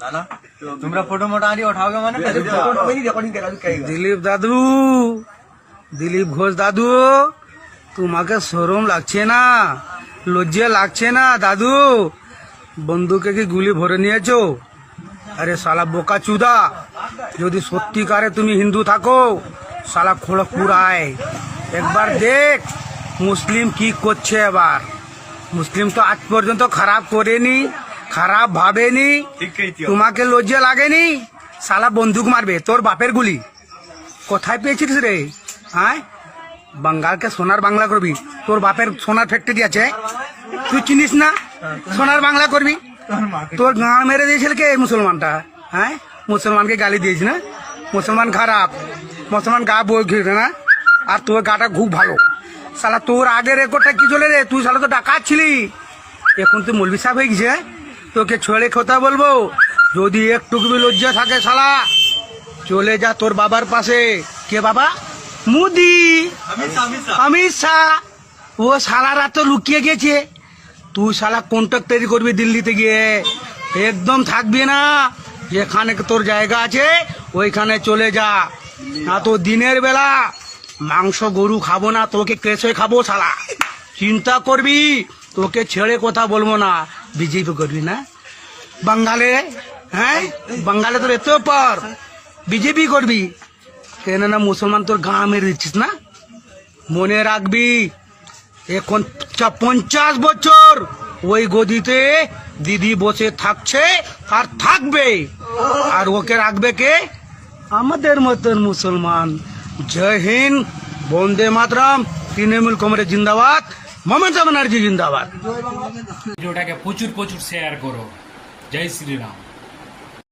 ना ना तुमरा फोटो मोटा आ रही उठाओगे मैंने फोटो में नहीं रिकॉर्डिंग करा करेगा দিলীপ দাদু, দিলীপ ঘোষ দাদু, তোমাকে শরম লাগছে না? লজ্জা লাগছে না দাদু? বন্দুকে কি গুলি ভরে নিয়েছো? আরে শালা বোকা চুদা, যদি সত্যিকারে তুমি হিন্দু থাকো শালা খড়গপুর আয়, একবার দেখ মুসলিম কি করছে। এবার মুসলিম তো আজ পর্যন্ত খারাপ করেনি, খারাপ ভাবেনি। তোমাকে লজ্জা লাগেনি? শালা বন্দুক মারবে, তোর বাপের গুলি কোথায় পেয়েছিস রে? হ্যাঁ, বাঙ্গালকে সোনার বাংলা করবি? তোর বাপের সোনার ফ্যাক্টরি আছে, তুই চিনিস না? সোনার বাংলা করবি? তোর গাঁড় মেরে দিয়েছিল কে? মুসলমানটা। হ্যাঁ, মুসলমানকে গালি দিয়েছি না? মুসলমান খারাপ, মুসলমান গা বই খেয়ে না, আর তোর গাটা খুব ভালো। শালা তোর আগের রেকর্ডটা কি চলে রে? তুই শালা তো ডাকাত ছিলি, এখন তুই মৌলবি সাহেব হয়ে গেছে। তোকে ছেড়ে কথা বলবো, যদি একটুকু লজ্জা থাকে শালা চলে যা তোর বাবার পাশে। কে বাবা? মোদি, অমিত শাহ। ও শালারা তো লুকিয়ে গেছে। তুই শালা কন্ট্রাক্টারি করবি দিল্লিতে গিয়ে, একদম থাকবি না। যেখানে তোর জায়গা আছে ওইখানে চলে যা, না তো দিনের বেলা মাংস গরু খাবো না, তোকে কেসে খাবো শালা। চিন্তা করবি, তোকে ছেড়ে কথা বলবো না। বিজেপি করবি না বাঙ্গালে? হ্যাঁ, বাঙ্গালে তোর এত পর বিজেপি করবি কেন? না মুসলমান তোর গা মেরে দিচ্ছিস না? মনে রাখবি, এখন 50 বছর ওই গদিতে দিদি বসে থাকছে আর থাকবে, আর ওকে রাখবে কে? আমাদের মতন মুসলমান। জয় হিন্দ, বন্দে মাতরম, তৃণমূল কংগ্রেস জিন্দাবাদ, মমতা ব্যানার্জি জিন্দাবাদ। ভিডিওটাকে প্রচুর শেয়ার করো। জয় শ্রীরাম।